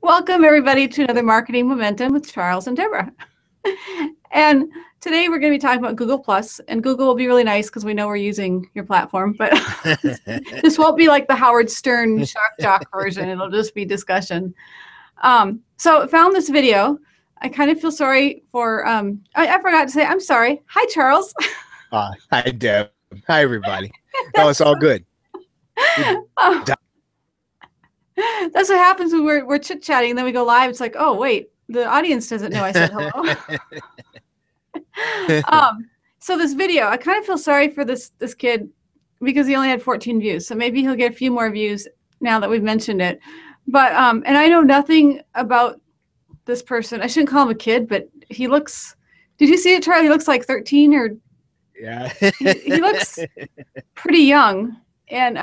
Welcome, everybody, to another Marketing Momentum with Charles and Deborah. And today we're going to be talking about Google Plus, and Google will be really nice because we know we're using your platform, but this won't be like the Howard Stern shock jock version. It'll just be discussion. So I found this video. I kind of feel sorry for, I forgot to say, I'm sorry. Hi, Charles. Hi, Deb. Hi, everybody. No, it's all good. That's what happens when we're chit-chatting, and then we go live. It's like, oh, wait, the audience doesn't know I said hello. So this video, I kind of feel sorry for this kid because he only had 14 views. So maybe he'll get a few more views now that we've mentioned it. But and I know nothing about this person. I shouldn't call him a kid, but he looks, did you see it, Charlie? He looks like 13 or yeah. he looks pretty young. And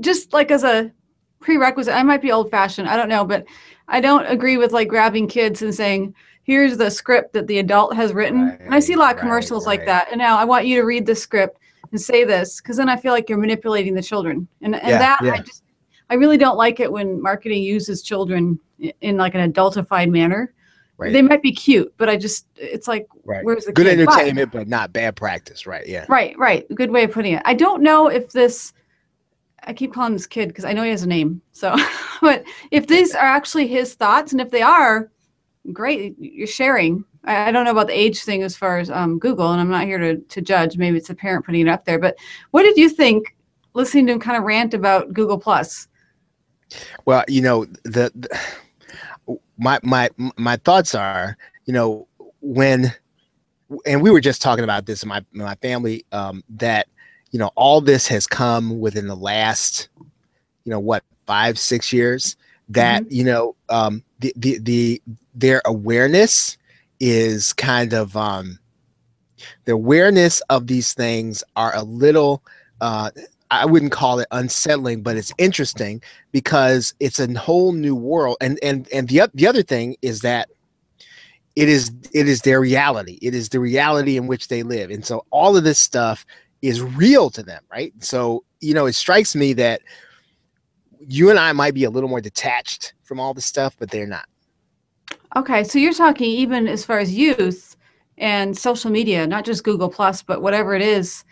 just like as a prerequisite, I might be old-fashioned, I don't know, but I don't agree with like grabbing kids and saying, here's the script that the adult has written. And I see a lot of commercials like that. And now I want you to read the script and say this, because then I feel like you're manipulating the children. And I really don't like it when marketing uses children in like an adultified manner. Right. They might be cute, but it's like, where's the good kid? entertainment, but not bad practice, right? Yeah. Right. Good way of putting it. I don't know if this, I keep calling this kid because I know he has a name. So, but if these are actually his thoughts, and if they are, great, you're sharing. I don't know about the age thing as far as Google, and I'm not here to judge. Maybe it's a parent putting it up there. But what did you think listening to him kind of rant about Google Plus? Well, you know, my thoughts are, you know, and we were just talking about this in my family, that, you know, all this has come within the last, you know, what, 5-6 years, that, you know, their awareness is kind of, the awareness of these things are a little, I wouldn't call it unsettling, but it's interesting because it's a whole new world. And the other thing is that it is their reality. It is the reality in which they live. And so all of this stuff is real to them, right? So, you know, it strikes me that you and I might be a little more detached from all this stuff, but they're not. Okay, so you're talking even as far as youth and social media, not just Google Plus, but whatever it is.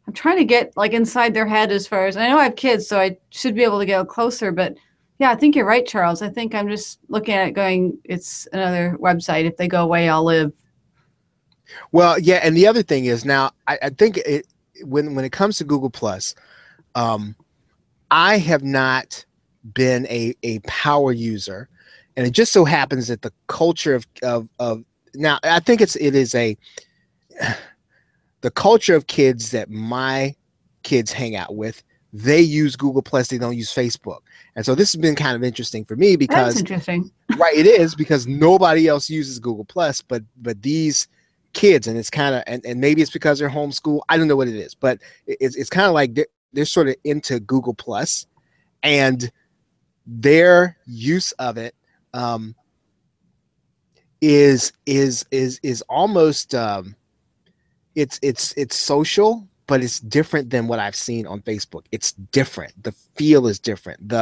I'm trying to get like inside their head as far as, I know I have kids, so I should be able to get closer, but yeah, I think you're right, Charles. I think I'm just looking at it going, it's another website. If they go away, I'll live. Well, yeah, and the other thing is now, I think when it comes to Google Plus, I have not been a power user, and it just so happens that the culture of now, I think it is the culture of kids that my kids hang out with, they use Google Plus, they don't use Facebook. And so this has been kind of interesting for me because that's interesting. Right, it is, because nobody else uses Google Plus, but these kids, and it's kind of, and maybe it's because they're homeschooled, I don't know what it is, but it's kind of like they're sort of into Google Plus, and their use of it is almost it's social, but it's different than what I've seen on Facebook. It's different. The feel is different.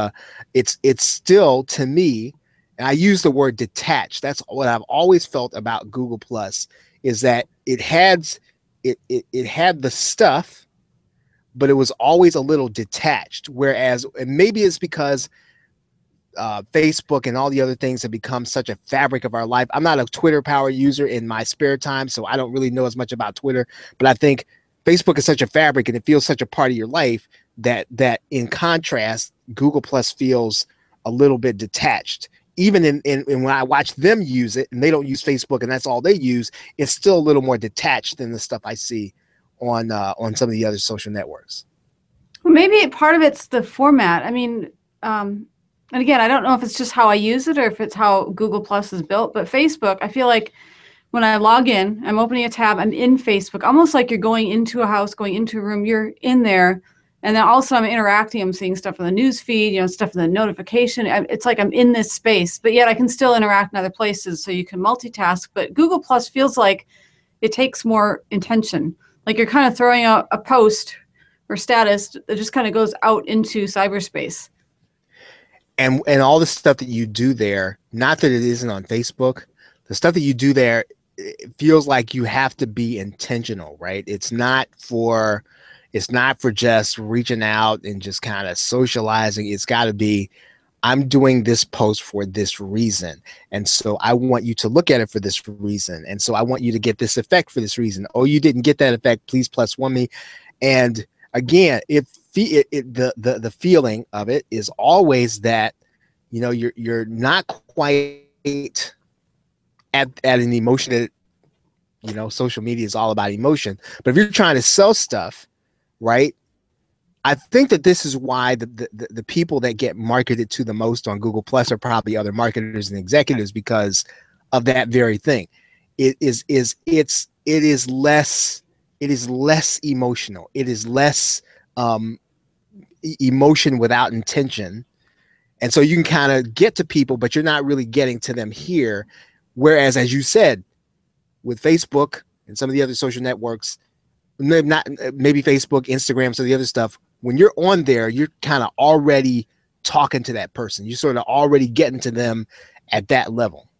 It's still, to me, and I use the word detached. That's what I've always felt about Google Plus, is that it had the stuff, but it was always a little detached. Whereas, and maybe it's because Facebook and all the other things have become such a fabric of our life. I'm not a Twitter power user in my spare time, so I don't really know as much about Twitter, but I think Facebook is such a fabric and it feels such a part of your life that in contrast, Google Plus feels a little bit detached. Even in when I watch them use it and they don't use Facebook and that's all they use, it's still a little more detached than the stuff I see on some of the other social networks. Well, maybe part of it's the format. I mean, and again, I don't know if it's just how I use it or if it's how Google Plus is built, but Facebook, I feel like when I log in, I'm opening a tab, I'm in Facebook, almost like you're going into a house, going into a room, you're in there. And then also I'm interacting, I'm seeing stuff in the news feed, you know, stuff in the notification. It's like I'm in this space, but yet I can still interact in other places, so you can multitask. But Google Plus feels like it takes more intention. Like you're kind of throwing out a post or status that just kind of goes out into cyberspace. and all the stuff that you do there, not that it isn't on Facebook, the stuff that you do there, it feels like you have to be intentional, right? It's not for just reaching out and just kind of socializing. It's got to be, I'm doing this post for this reason. And so I want you to look at it for this reason. And so I want you to get this effect for this reason. Oh, you didn't get that effect. Please +1 me. And again, the feeling of it is always that, you know, you're not quite at an emotion that, you know, social media is all about emotion. But if you're trying to sell stuff, right? I think that this is why the people that get marketed to the most on Google Plus are probably other marketers and executives, because of that very thing. It is less emotional. It is less emotion without intention. And so you can kind of get to people, but you're not really getting to them here. Whereas, as you said, with Facebook and some of the other social networks, not maybe Facebook, Instagram, some of the other stuff, when you're on there, you're kind of already talking to that person. You're sort of already getting to them at that level.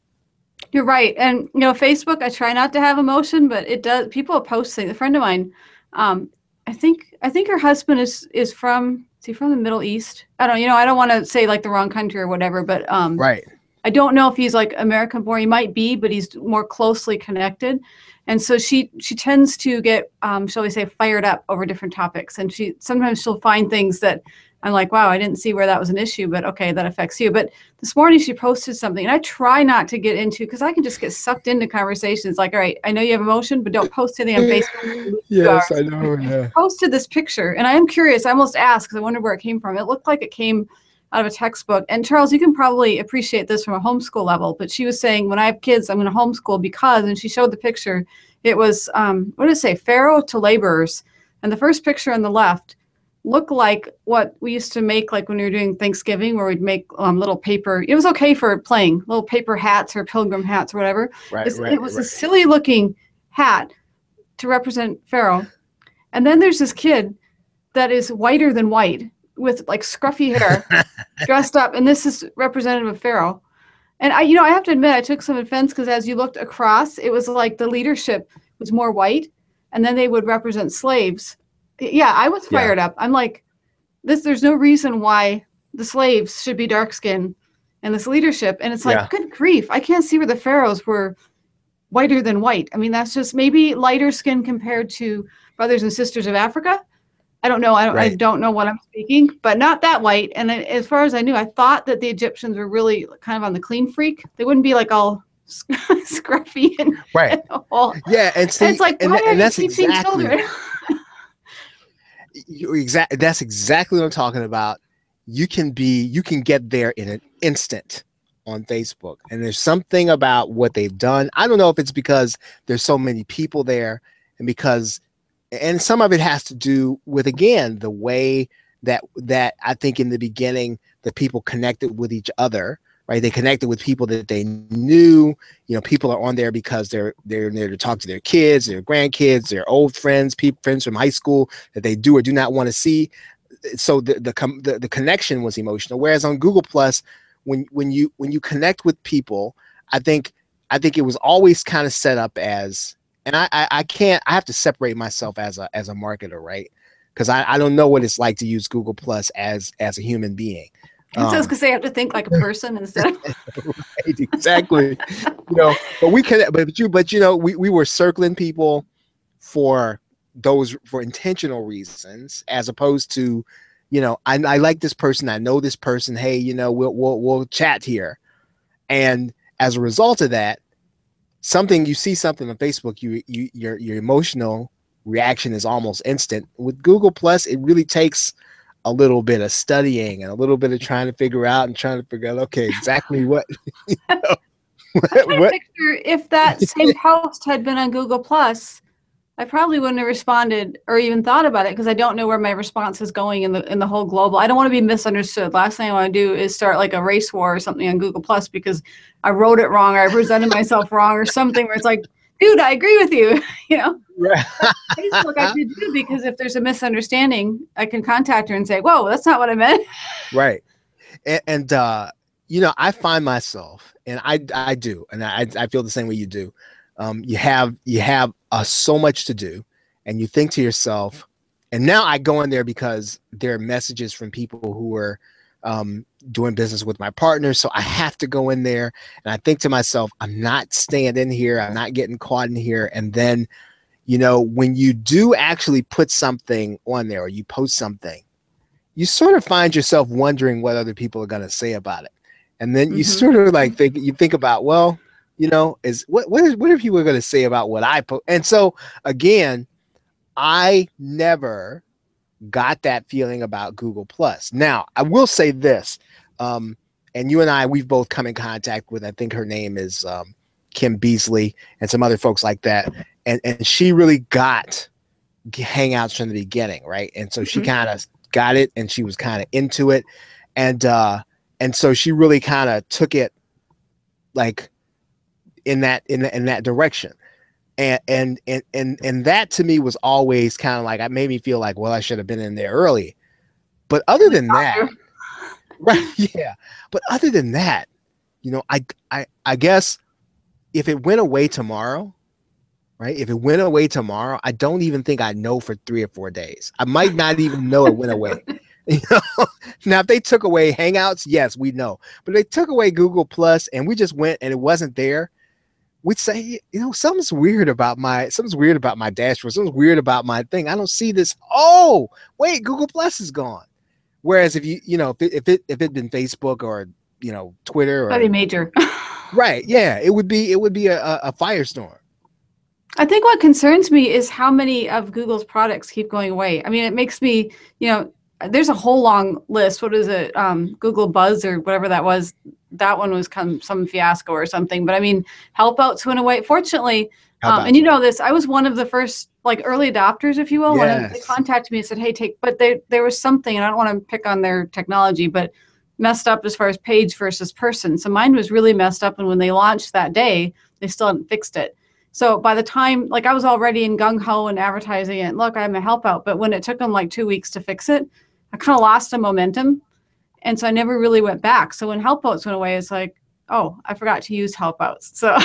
You're right. And, you know, Facebook, I try not to have emotion, but it does. People post things. A friend of mine, I think her husband is he from the Middle East? I don't want to say like the wrong country or whatever, but Right. I don't know if he's like American born. He might be, but he's more closely connected. And so she tends to get, shall we say, fired up over different topics. And sometimes she'll find things that I'm like, wow, I didn't see where that was an issue, but okay, that affects you. But this morning she posted something, and I try not to get into, because I can just get sucked into conversations. Like, all right, I know you have emotion, but don't post anything on Facebook. Yes, I know. Yeah. Posted this picture, and I am curious. I almost asked because I wondered where it came from. It looked like it came out of a textbook. And Charles, you can probably appreciate this from a homeschool level, but she was saying, when I have kids, I'm going to homeschool because, and she showed the picture, it was, what did it say? Pharaoh to laborers. And the first picture on the left looked like what we used to make, like when we were doing Thanksgiving, where we'd make little paper. It was okay for playing, little paper hats or pilgrim hats or whatever. Right, it was a silly looking hat to represent Pharaoh. And then there's this kid that is whiter than white, with like scruffy hair, dressed up, and this is representative of Pharaoh. And I have to admit, I took some offense, because as you looked across, it was like the leadership was more white, and then they would represent slaves. Yeah, I was fired up. I'm like, there's no reason why the slaves should be dark skinned and this leadership. And it's like, good grief, I can't see where the pharaohs were whiter than white. I mean, that's just maybe lighter skin compared to brothers and sisters of Africa. I don't know. I don't know what I'm speaking, but not that white. And as far as I knew, I thought that the Egyptians were really kind of on the clean freak. They wouldn't be like all scruffy and all. Yeah, and see, it's like, and that's teaching exactly children? That's exactly what I'm talking about. You can get there in an instant on Facebook, and there's something about what they've done. I don't know if it's because there's so many people there, and some of it has to do with, again, the way that I think in the beginning the people connected with each other, right? They connected with people that they knew. You know, people are on there because they're there to talk to their kids, their grandkids, their old friends, friends from high school that they do or do not want to see. So the connection was emotional. Whereas on Google Plus, when you connect with people, I think it was always kind of set up as, and I have to separate myself as a marketer, right? Because I don't know what it's like to use Google Plus as a human being. It's because they have to think like a person instead of right, exactly. But we can, but we were circling people for intentional reasons, as opposed to, I like this person, I know this person, hey, we'll chat here. And as a result of that, you see something on Facebook, your emotional reaction is almost instant. With Google Plus, it really takes a little bit of studying and a little bit of trying to figure out, okay, exactly what. Picture if that same post had been on Google Plus, I probably wouldn't have responded or even thought about it, because I don't know where my response is going in the whole global. I don't want to be misunderstood. Last thing I want to do is start like a race war or something on Google Plus because I wrote it wrong or I presented myself wrong or something, where it's like, dude, I agree with you. Right. Facebook I could do, because if there's a misunderstanding, I can contact her and say, whoa, that's not what I meant. Right. And I find myself, and I do, and I feel the same way you do. You have so much to do, and you think to yourself, and now I go in there because there are messages from people who are doing business with my partner, so I have to go in there, and I think to myself, I'm not staying in here, I'm not getting caught in here, and then when you do actually put something on there or you post something, you sort of find yourself wondering what other people are going to say about it. And then you Mm-hmm. sort of like think about, well, is what are people going to say about what I put? And so again, I never got that feeling about Google Plus. Now, I will say this, and you and we've both come in contact with, I think her name is Kim Beasley and some other folks like that. And she really got Hangouts from the beginning, right? And so she Mm-hmm. kind of got it, and she was kind of into it, and so she really kind of took it like in that direction. And that to me was always kind of like, it made me feel like, well, I should have been in there early. But other than that, right? Yeah. But other than that, I guess if it went away tomorrow, right? If it went away tomorrow, I don't even think I know for 3 or 4 days. I might not even know it went away. You know? Now, if they took away Hangouts, yes, we know. But if they took away Google Plus and we just went and it wasn't there, we'd say, something's weird about my dashboard. Something's weird about my thing. I don't see this. Oh, wait, Google Plus is gone. Whereas if it'd been Facebook or Twitter That'd or be major. right, yeah, it would be a firestorm. I think what concerns me is how many of Google's products keep going away. I mean, it makes me, there's a whole long list. What is it? Google Buzz or whatever that was. That one was some fiasco or something. But I mean, help outs went away. Fortunately, How about and you you? know this, I was one of the first like early adopters, if you will. When they Yes. contacted me and said, "Hey, but there was something," and I don't want to pick on their technology, but messed up as far as page versus person. So mine was really messed up, and when they launched that day, they still hadn't fixed it. So by the time, like I was already in gung ho and advertising it, look, I'm a help out. But when it took them like 2 weeks to fix it, I kind of lost the momentum. And so I never really went back. So when help outs went away, it's like, oh, I forgot to use help outs. So,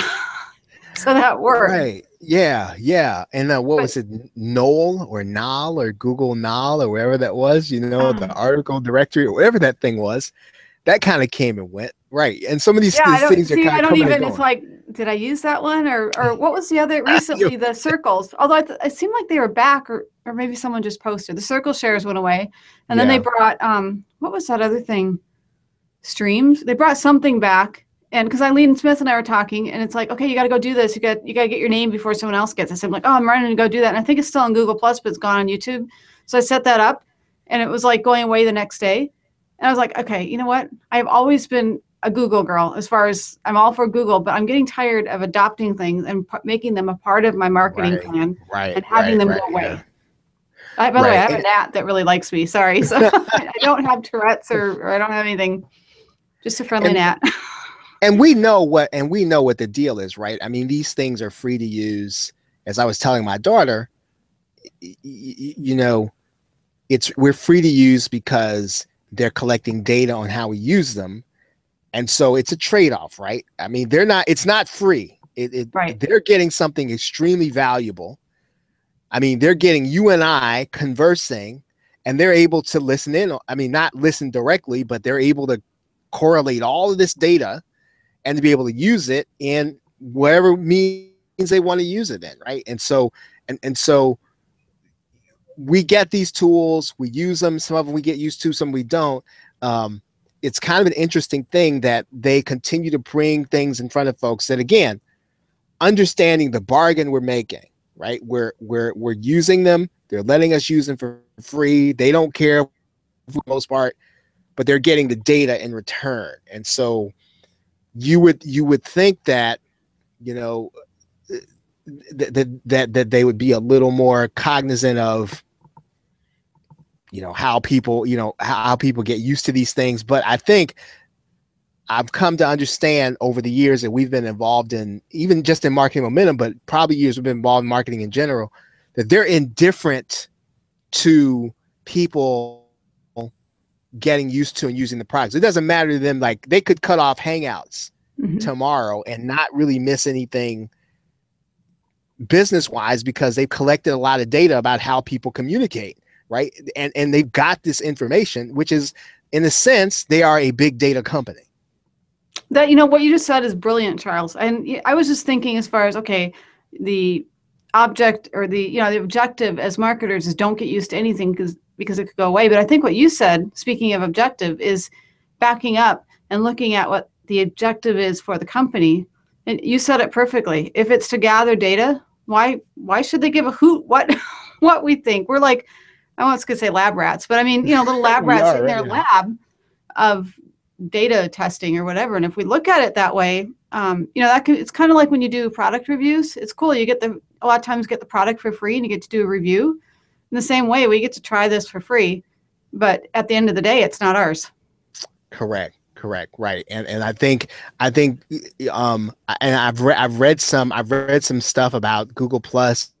so that worked. Right. Yeah. Yeah. And what But was it? Knoll or Nall or Google Nall or wherever that was, the um, article directory or whatever that thing was, that kind of came and went. Right. And some of these, yeah, I these don't things are see, kind I of don't coming and even, it's going. like, did I use that one? Or what was the other You- recently, the circles? Although it seemed like they were back, or maybe someone just posted the circle shares went away. And then they yeah. brought, what was that other thing? Streams. They brought something back. And because Eileen Smith and I were talking, and it's like, okay, you got to go do this. You got to get your name before someone else gets it. So I'm like, oh, I'm running to go do that. And I think it's still on Google Plus, but it's gone on YouTube. So I set that up, and it was like going away the next day. And I was like, okay, you know what? I've always been a Google girl as far as I'm all for Google, but I'm getting tired of adopting things and making them a part of my marketing Right. plan Right. and having Right. them go Right. Yeah. away. By the way, I Right. have a gnat that really likes me. Sorry. So I don't have Tourette's or I don't have anything, just a friendly And gnat. and we know what the deal is, right? I mean, these things are free to use. As I was telling my daughter, you know, we're free to use because they're collecting data on how we use them. And so it's a trade-off, right? I mean, it's not free. Right. They're getting something extremely valuable. I mean, they're getting you and I conversing, and they're able to listen in. I mean, not listen directly, but they're able to correlate all of this data and to be able to use it in whatever means they want to use it in, right? And so we get these tools, we use them. Some of them we get used to, some we don't. Um, it's kind of an interesting thing that they continue to bring things in front of folks that, again, understanding the bargain we're making, right? We're using them. They're letting us use them for free. They don't care for the most part, but they're getting the data in return. And so you would think that you know that they would be a little more cognizant of how people get used to these things. But I think I've come to understand over the years that we've been involved in, even just in marketing momentum, but probably years we've been involved in marketing in general, that they're indifferent to people getting used to and using the products. It doesn't matter to them. Like they could cut off Hangouts tomorrow and not really miss anything business wise because they've collected a lot of data about how people communicate, right? And they've got this information, which is, in a sense, they are a big data company. That, what you just said is brilliant, Charles. And I was just thinking as far as, okay, the object or the objective as marketers is don't get used to anything because it could go away. But I think what you said, speaking of objective, is backing up and looking at what the objective is for the company. And you said it perfectly. If it's to gather data, why should they give a hoot what we think? We're like, I was going to say lab rats, but I mean, little lab rats in their lab of data testing or whatever. And if we look at it that way, it's kind of like when you do product reviews. It's cool. You get a lot of times get the product for free and you get to do a review. In the same way, we get to try this for free, but at the end of the day, it's not ours. Correct. Right. And I think, and I've read some stuff about Google Plus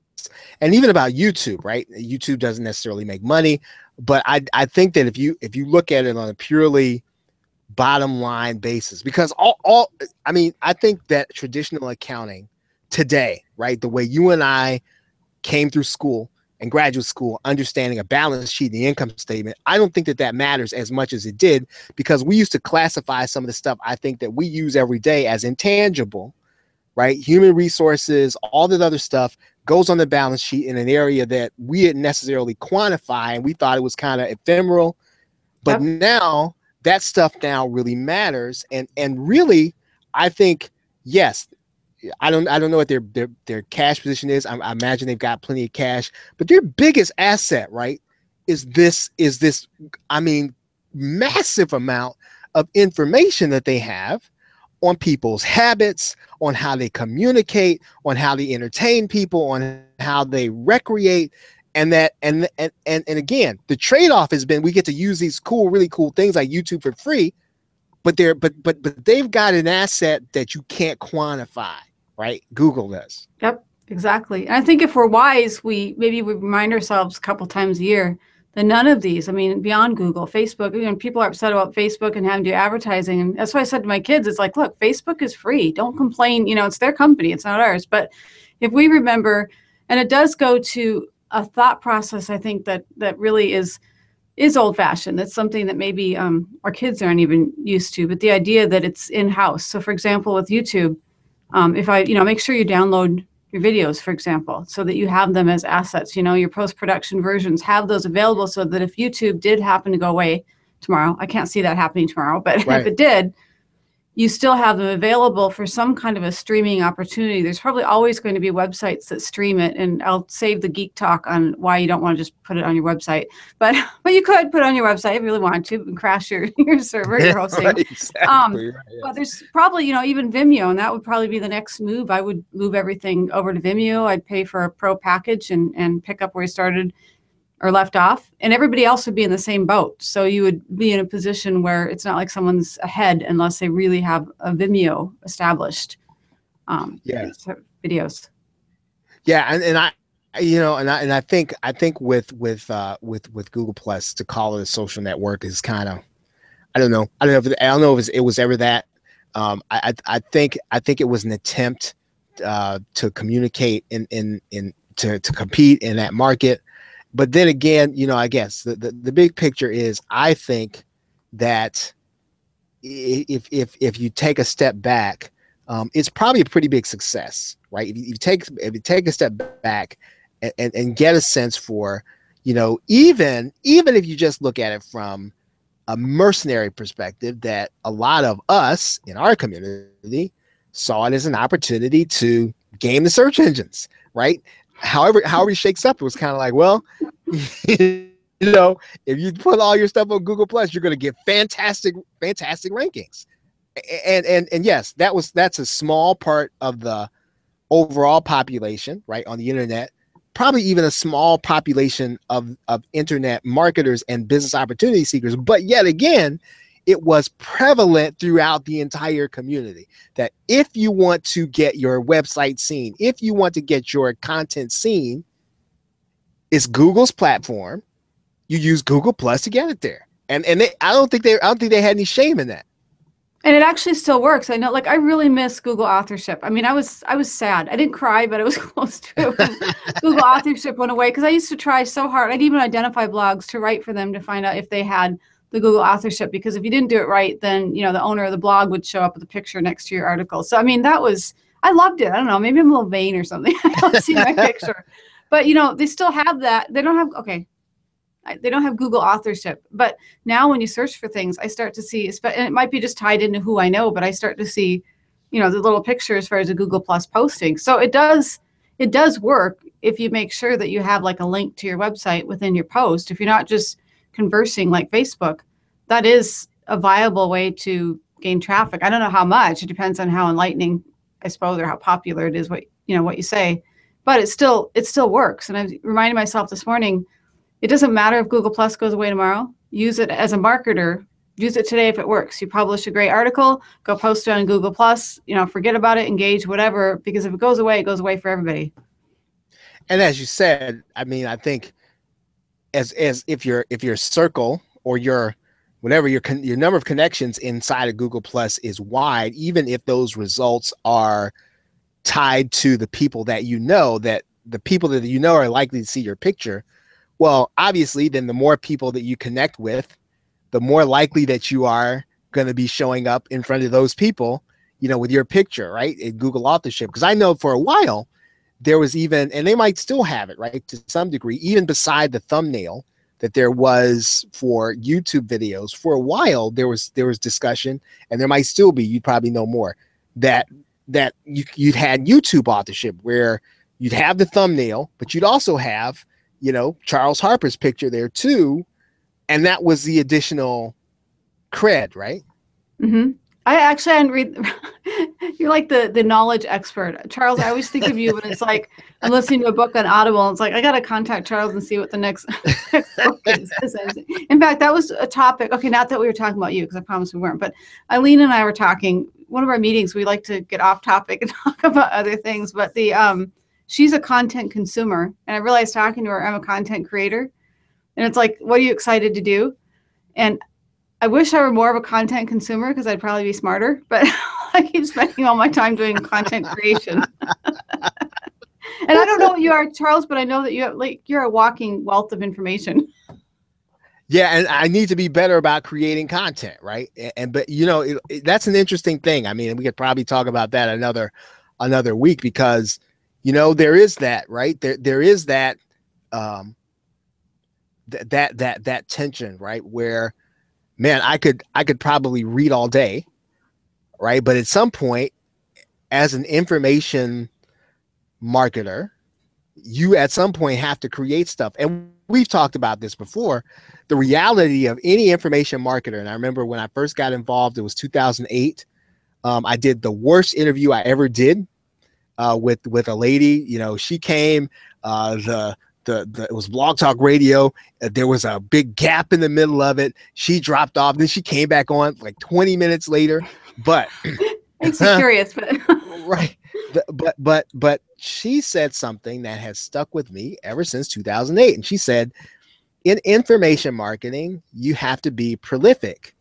and even about YouTube, right? YouTube doesn't necessarily make money, but I think that if you look at it on a purely bottom line basis, because I think that traditional accounting today, right? The way you and I came through school and graduate school, understanding a balance sheet and the income statement, I don't think that matters as much as it did, because we used to classify some of the stuff I think that we use every day as intangible, right? Human resources, all that other stuff goes on the balance sheet in an area that we didn't necessarily quantify, and we thought it was kind of ephemeral. But now that stuff now really matters. And really, I think, yes, I don't know what their cash position is. I imagine they've got plenty of cash, but their biggest asset, right, is this, massive amount of information that they have on people's habits, on how they communicate, on how they entertain people, on how they recreate. And again, the trade-off has been we get to use these really cool things like YouTube for free, but they've got an asset that you can't quantify, right? Google does. Yep, exactly. And I think if we're wise, we remind ourselves a couple times a year that none of these, beyond Google, Facebook, people are upset about Facebook and having to do advertising. And that's why I said to my kids, it's like, look, Facebook is free. Don't complain. It's their company. It's not ours. But if we remember, and it does go to a thought process, I think that really is old fashioned. That's something that maybe our kids aren't even used to, but the idea that it's in-house. So for example, with YouTube, if I, make sure you download your videos, for example, so that you have them as assets, your post-production versions, have those available so that if YouTube did happen to go away tomorrow, I can't see that happening tomorrow, but if it did, you still have them available for some kind of a streaming opportunity. There's probably always going to be websites that stream it, and I'll save the geek talk on why you don't want to just put it on your website. But you could put it on your website if you really want to and crash your server you're hosting. Right, exactly. But there's probably, even Vimeo, and that would probably be the next move. I would move everything over to Vimeo. I'd pay for a pro package and pick up where you started or left off, and everybody else would be in the same boat. So you would be in a position where it's not like someone's ahead unless they really have a Vimeo established. Videos. Yeah, and I think with Google Plus, to call it a social network is kind of, I don't know if it was ever that. I think it was an attempt to communicate to compete in that market. But then again, I guess the big picture is, I think that if you take a step back, it's probably a pretty big success, right? If you take a step back and get a sense for, even if you just look at it from a mercenary perspective, that a lot of us in our community saw it as an opportunity to game the search engines, right? However it shakes up, it was kind of like, well, if you put all your stuff on Google Plus, you're going to get fantastic rankings. And yes, that's a small part of the overall population, right, on the internet. Probably even a small population of internet marketers and business opportunity seekers. But yet again, it was prevalent throughout the entire community that if you want to get your website seen, if you want to get your content seen, it's Google's platform. You use Google Plus to get it there. And I don't think they had any shame in that. And it actually still works. I know, like I really miss Google authorship. I mean, I was sad. I didn't cry, but I was close to it when Google authorship went away because I used to try so hard. I'd even identify blogs to write for them to find out if they had the Google authorship, because if you didn't do it right, then the owner of the blog would show up with a picture next to your article. So I mean, I loved it. I don't know, maybe I'm a little vain or something. I don't see my picture, but they still have that. They don't have they don't have Google authorship, but now when you search for things, I start to see, and it might be just tied into who I know, but I start to see, the little picture as far as a Google Plus posting. So it does work if you make sure that you have like a link to your website within your post. If you're not just conversing like Facebook, that is a viable way to gain traffic. I don't know how much. It depends on how enlightening, I suppose, or how popular it is, what you say, but it still works. And I reminded myself this morning, it doesn't matter if Google Plus goes away tomorrow. Use it as a marketer. Use it today if it works. You publish a great article, go post it on Google Plus, forget about it, engage, whatever, because if it goes away for everybody. And as you said, I mean, I think as if your circle or your whatever your number of connections inside of Google Plus is wide, even if those results are tied to the people that that the people that are likely to see your picture. Well, obviously, then the more people that you connect with, the more likely that you are going to be showing up in front of those people, with your picture, right? In Google authorship. Because I know for a while there was even, and they might still have it, right, to some degree, even beside the thumbnail that there was for YouTube videos. For a while, there was discussion, and there might still be. You'd probably know more that you'd had YouTube authorship where you'd have the thumbnail, but you'd also have Charles Harper's picture there too. And that was the additional cred, right? Mm-hmm. I actually hadn't read. You're like the knowledge expert, Charles. I always think of you when it's like I'm listening to a book on Audible. And it's like I got to contact Charles and see what the next book is. In fact, that was a topic. Okay, not that we were talking about you, because I promised we weren't. But Eileen and I were talking. One of our meetings, we like to get off topic and talk about other things. But she's a content consumer, and I realized talking to her, I'm a content creator, and it's like, what are you excited to do? And I wish I were more of a content consumer, because I'd probably be smarter, but I keep spending all my time doing content creation. And I don't know what you are, Charles, but I know that you're a walking wealth of information. Yeah, and I need to be better about creating content, right? But that's an interesting thing. I mean, we could probably talk about that another week, because there is that, right? There is that that tension, right? Where, man, I could probably read all day, right? But at some point, as an information marketer, you at some point have to create stuff. And we've talked about this before. The reality of any information marketer, and I remember when I first got involved, it was 2008. I did the worst interview I ever did with a lady. She came, it was Blog Talk Radio. There was a big gap in the middle of it. She dropped off. Then she came back on like 20 minutes later. But Makes you curious, but right. But she said something that has stuck with me ever since 2008. And she said, in information marketing, you have to be prolific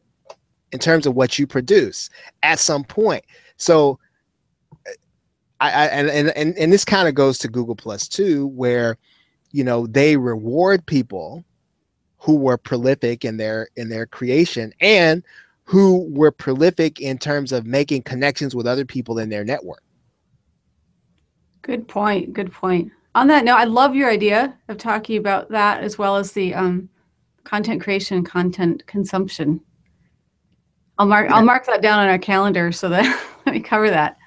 in terms of what you produce at some point. So and this kind of goes to Google Plus too, where they reward people who were prolific in their creation, and who were prolific in terms of making connections with other people in their network. Good point. Good point. On that note, I love your idea of talking about that, as well as the content creation, content consumption. I'll mark that down on our calendar so that we cover that.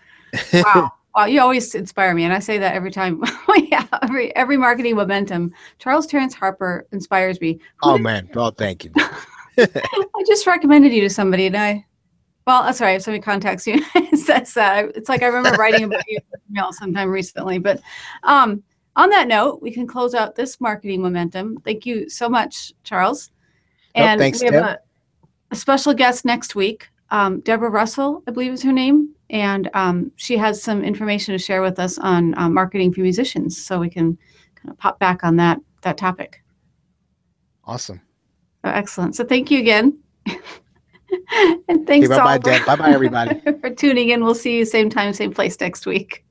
Wow. Wow, you always inspire me, and I say that every time. Yeah, every marketing momentum. Charles Terrence Harper inspires me. Man. Oh, thank you. I just recommended you to somebody, and that's right. If somebody contacts you and says that, it's like I remember writing about you in email sometime recently. But on that note, we can close out this marketing momentum. Thank you so much, Charles. And thanks, we have a special guest next week. Deborah Russell, I believe is her name. And she has some information to share with us on marketing for musicians. So we can kind of pop back on that topic. Awesome. Oh, excellent. So thank you again. And Okay, thanks bye bye, all Deb. Bye bye, everybody. for tuning in. We'll see you same time, same place next week.